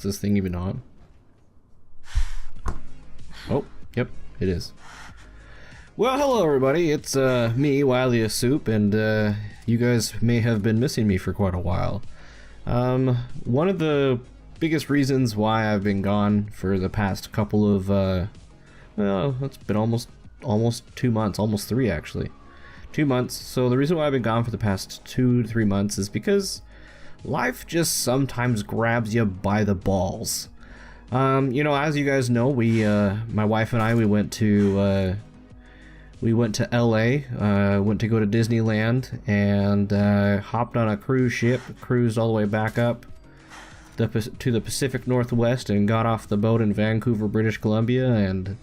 this thing even on? Oh, yep, it is. Well, hello everybody, it's me, Wily Soup, and you guys may have been missing me for quite a while. One of the biggest reasons why I've been gone for the past couple of, well, it's been almost 2 months, almost 3 actually. 2 months. So the reason why I've been gone for the past 2 to 3 months is because life just sometimes grabs you by the balls. You know, as you guys know, my wife and I, we went to LA, went to go to Disneyland, and hopped on a cruise ship, cruised all the way back up to the Pacific Northwest, and got off the boat in Vancouver, British Columbia, and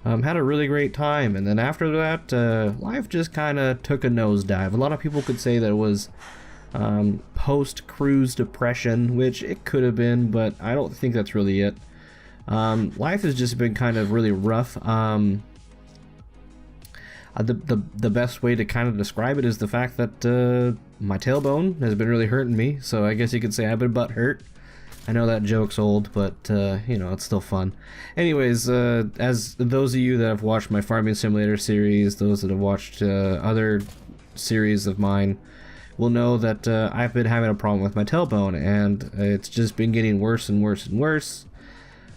had a really great time. And then after that, life just kind of took a nosedive. A lot of people could say that it was post-cruise depression, which it could have been, but I don't think that's really it. Life has just been kind of really rough. The best way to kind of describe it is the fact that my tailbone has been really hurting me, so I guess you could say I've been butt hurt. I know that joke's old, but you know, it's still fun. Anyways, as those of you that have watched my Farming Simulator series, those that have watched other series of mine, will know that I've been having a problem with my tailbone, and it's just been getting worse and worse and worse.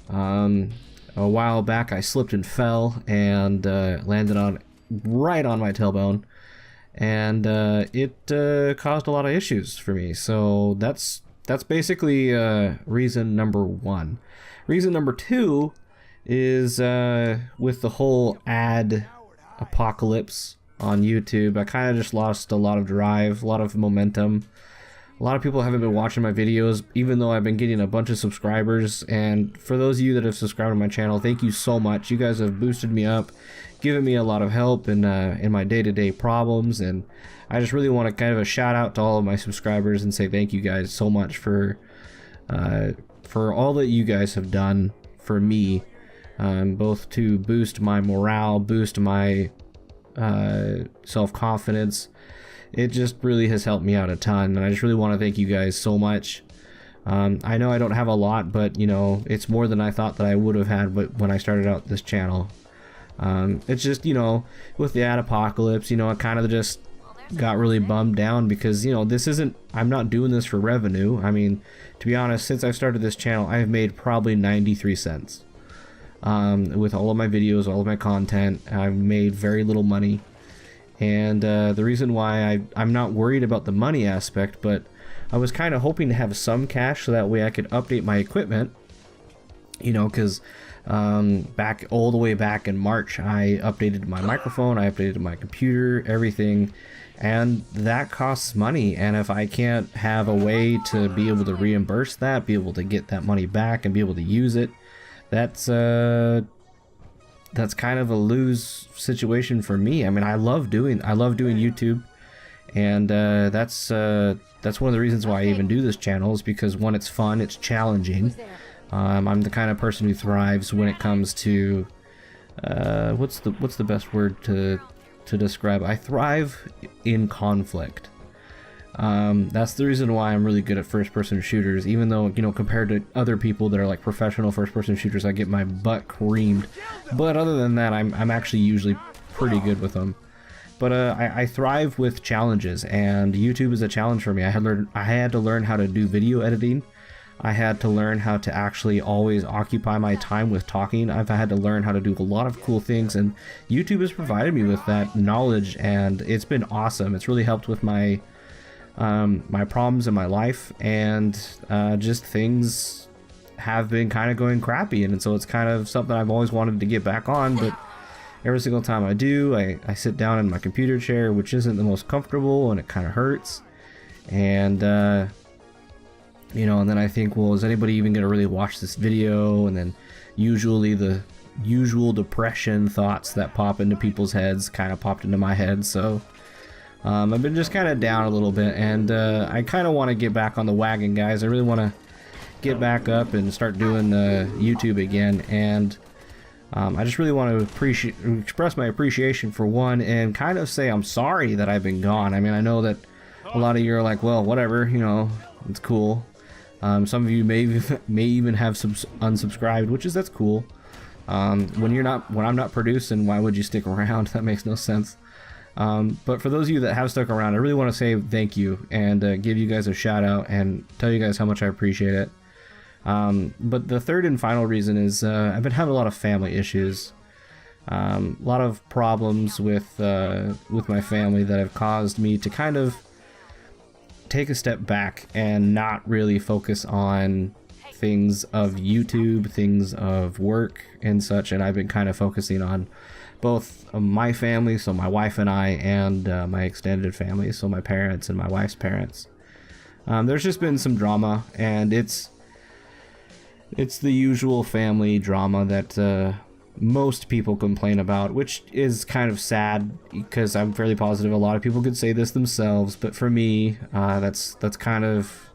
A while back I slipped and fell and landed right on my tailbone, and it caused a lot of issues for me. So that's basically reason number 1. Reason number 2 is with the whole ad apocalypse on YouTube, I kind of just lost a lot of drive, a lot of momentum. A lot of people haven't been watching my videos, even though I've been getting a bunch of subscribers. And for those of you that have subscribed to my channel, thank you so much. You guys have boosted me up, given me a lot of help in my day-to-day problems. And I just really want to kind of a shout out to all of my subscribers and say thank you guys so much for all that you guys have done for me, both to boost my morale, boost my self-confidence. It just really has helped me out a ton, and I just really want to thank you guys so much. I know I don't have a lot, but you know, it's more than I thought that I would have had when I started out this channel. It's just, you know, with the ad apocalypse, you know, I kind of just got really bummed down because, you know, I'm not doing this for revenue. I mean, to be honest, since I've started this channel, I've made probably 93 cents. With all of my videos, all of my content, I've made very little money. And the reason why I'm not worried about the money aspect, but I was kind of hoping to have some cash so that way I could update my equipment, you know, because all the way back in March, I updated my microphone, I updated my computer, everything, and that costs money. And if I can't have a way to be able to reimburse that, be able to get that money back and be able to use it, that's kind of a lose situation for me. I mean, I love doing YouTube, and that's one of the reasons why I even do this channel, is because one, it's fun, it's challenging. I'm the kind of person who thrives when it comes to what's the best word to describe? I thrive in conflict. That's the reason why I'm really good at first-person shooters, even though, you know, compared to other people that are like professional first-person shooters, I get my butt creamed. But other than that, I'm actually usually pretty good with them. But I thrive with challenges, and YouTube is a challenge for me. I had to learn how to do video editing. I had to learn how to actually always occupy my time with talking. I've had to learn how to do a lot of cool things, and YouTube has provided me with that knowledge, and it's been awesome. It's really helped with my problems in my life, and just things have been kind of going crappy, and so it's kind of something I've always wanted to get back on. But every single time I do, I sit down in my computer chair, which isn't the most comfortable, and it kind of hurts. And you know, and then I think, well, is anybody even gonna really watch this video? And then usually the usual depression thoughts that pop into people's heads kind of popped into my head. So I've been just kind of down a little bit, and I kind of want to get back on the wagon, guys. I really want to get back up and start doing YouTube again, and I just really want to express my appreciation for one, and kind of say I'm sorry that I've been gone. I mean, I know that a lot of you are like, well, whatever, you know, it's cool. Some of you may even have unsubscribed, that's cool. When I'm not producing, why would you stick around? That makes no sense. But for those of you that have stuck around, I really want to say thank you and give you guys a shout out and tell you guys how much I appreciate it. But the third and final reason is I've been having a lot of family issues. A lot of problems with my family that have caused me to kind of take a step back and not really focus on things of YouTube, things of work and such, and I've been kind of focusing on both my family, so my wife and I, and my extended family, so my parents and my wife's parents. There's just been some drama, and it's the usual family drama that most people complain about, which is kind of sad because I'm fairly positive a lot of people could say this themselves, but for me, that's kind of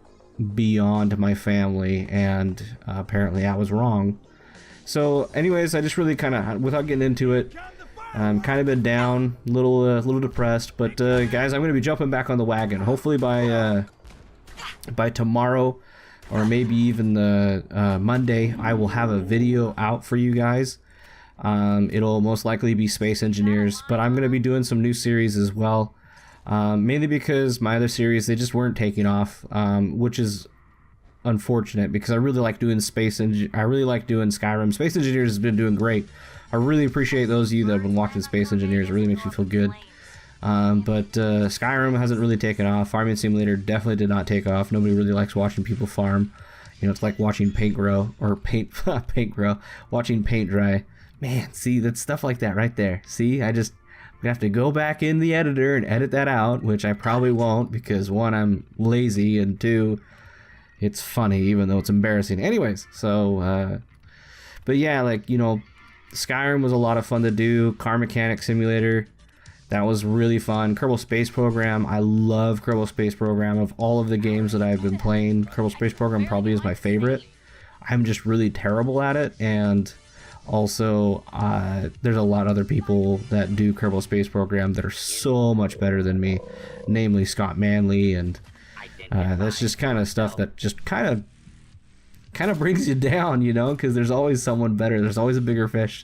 beyond my family, and apparently I was wrong. So anyways, I just really kind of, without getting into it, I'm kind of been down, a little depressed, but guys, I'm going to be jumping back on the wagon. Hopefully by tomorrow, or maybe even the Monday, I will have a video out for you guys. It'll most likely be Space Engineers, but I'm going to be doing some new series as well. Mainly because my other series, they just weren't taking off, which is unfortunate because I really like doing I really like doing Skyrim. Space Engineers has been doing great. I really appreciate those of you that have been watching Space Engineers. It really makes me feel good. But Skyrim hasn't really taken off. Farming Simulator definitely did not take off. Nobody really likes watching people farm. You know, it's like watching paint grow, or watching paint dry. Man, see, that's stuff like that right there. See, I'm gonna have to go back in the editor and edit that out, which I probably won't because one, I'm lazy, and two, it's funny even though it's embarrassing. Anyways, so but yeah, like, you know, Skyrim was a lot of fun to do. Car Mechanic Simulator, that was really fun. Kerbal Space Program, I love Kerbal Space Program. Of all of the games that I've been playing, Kerbal Space Program probably is my favorite. I'm just really terrible at it, and also there's a lot of other people that do Kerbal Space Program that are so much better than me, namely Scott Manley, and that's just kind of stuff that just kind of brings you down, you know, because there's always someone better, there's always a bigger fish,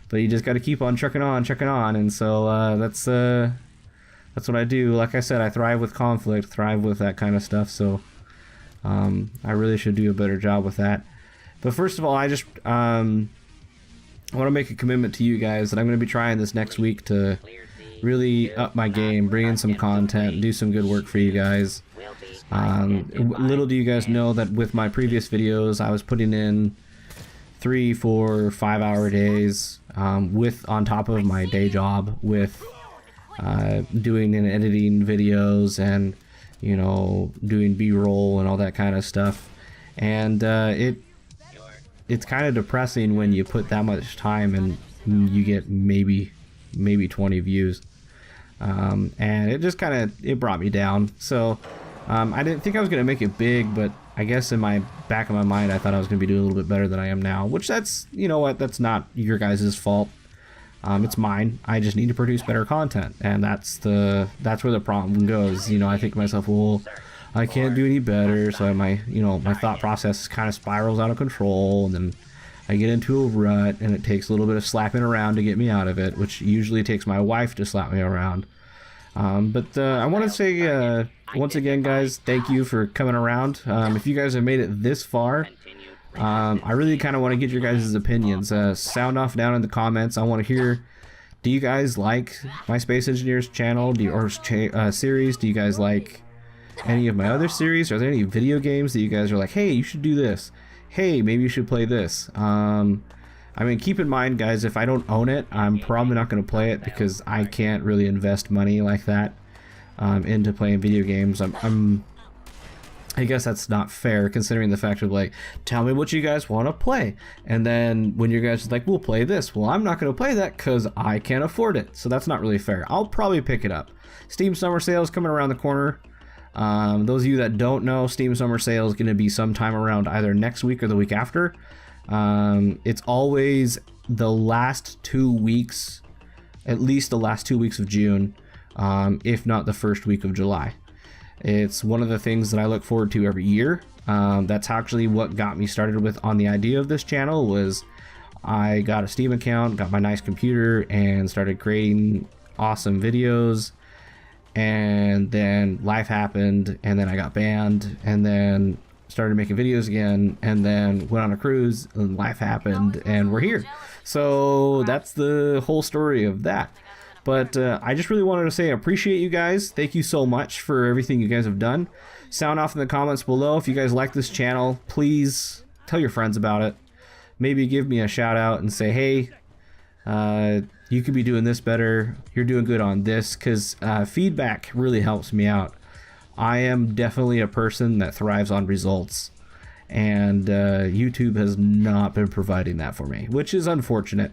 but you just got to keep on trucking on, and so that's what I do. Like I said, I thrive with conflict, thrive with that kind of stuff, so I really should do a better job with that. But first of all, I just I want to make a commitment to you guys that I'm going to be trying this next week to really up my game, bring in some content, do some good work for you guys. Little do you guys know that with my previous videos, I was putting in 3, 4, 5 hour days on top of my day job with doing and editing videos and, you know, doing B-roll and all that kind of stuff. And it's kind of depressing when you put that much time and you get maybe 20 views, and it just it brought me down. So I didn't think I was gonna make it big, but I guess in my back of my mind I thought I was gonna be doing a little bit better than I am now, which that's, you know what, that's not your guys' fault. It's mine. I just need to produce better content, and that's where the problem goes. You know, I think to myself, well, I can't do any better, so my thought process kind of spirals out of control, and then I get into a rut, and it takes a little bit of slapping around to get me out of it, which usually takes my wife to slap me around. But I want to say once again, guys, thank you for coming around. If you guys have made it this far, I really kind of want to get your guys' opinions. Sound off down in the comments. I want to hear, do you guys like my Space Engineers channel series? Do you guys like any of my other series? Are there any video games that you guys are like, hey, you should do this, hey, maybe you should play this? I mean, keep in mind, guys, if I don't own it, I'm probably not going to play it because I can't really invest money like that into playing video games. I guess that's not fair, considering the fact of, like, tell me what you guys want to play, and then when you guys are like, we'll play this, well, I'm not going to play that because I can't afford it, so that's not really fair. I'll probably pick it up. Steam Summer Sale is coming around the corner. Those of you that don't know, Steam Summer Sale is going to be sometime around either next week or the week after. It's always the last 2 weeks, at least the last 2 weeks of June, if not the first week of July. It's one of the things that I look forward to every year. That's actually what got me started with on the idea of this channel. Was I got a Steam account, got my nice computer, and started creating awesome videos. And then life happened, and then I got banned, and then started making videos again, and then went on a cruise, and life happened, and we're here. So that's the whole story of that. But I just really wanted to say I appreciate you guys. Thank you so much for everything you guys have done. Sound off in the comments below. If you guys like this channel, please tell your friends about it. Maybe give me a shout out and say, hey, you could be doing this better. You're doing good on this, because feedback really helps me out. I am definitely a person that thrives on results, and YouTube has not been providing that for me, which is unfortunate,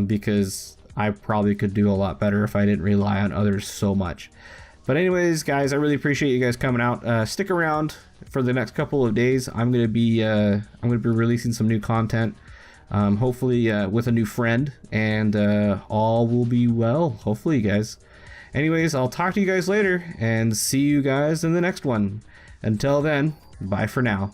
because I probably could do a lot better if I didn't rely on others so much. But anyways, guys, I really appreciate you guys coming out. Stick around for the next couple of days. I'm gonna be releasing some new content. Hopefully with a new friend, and all will be well, hopefully, guys. Anyways, I'll talk to you guys later, and see you guys in the next one. Until then, bye for now.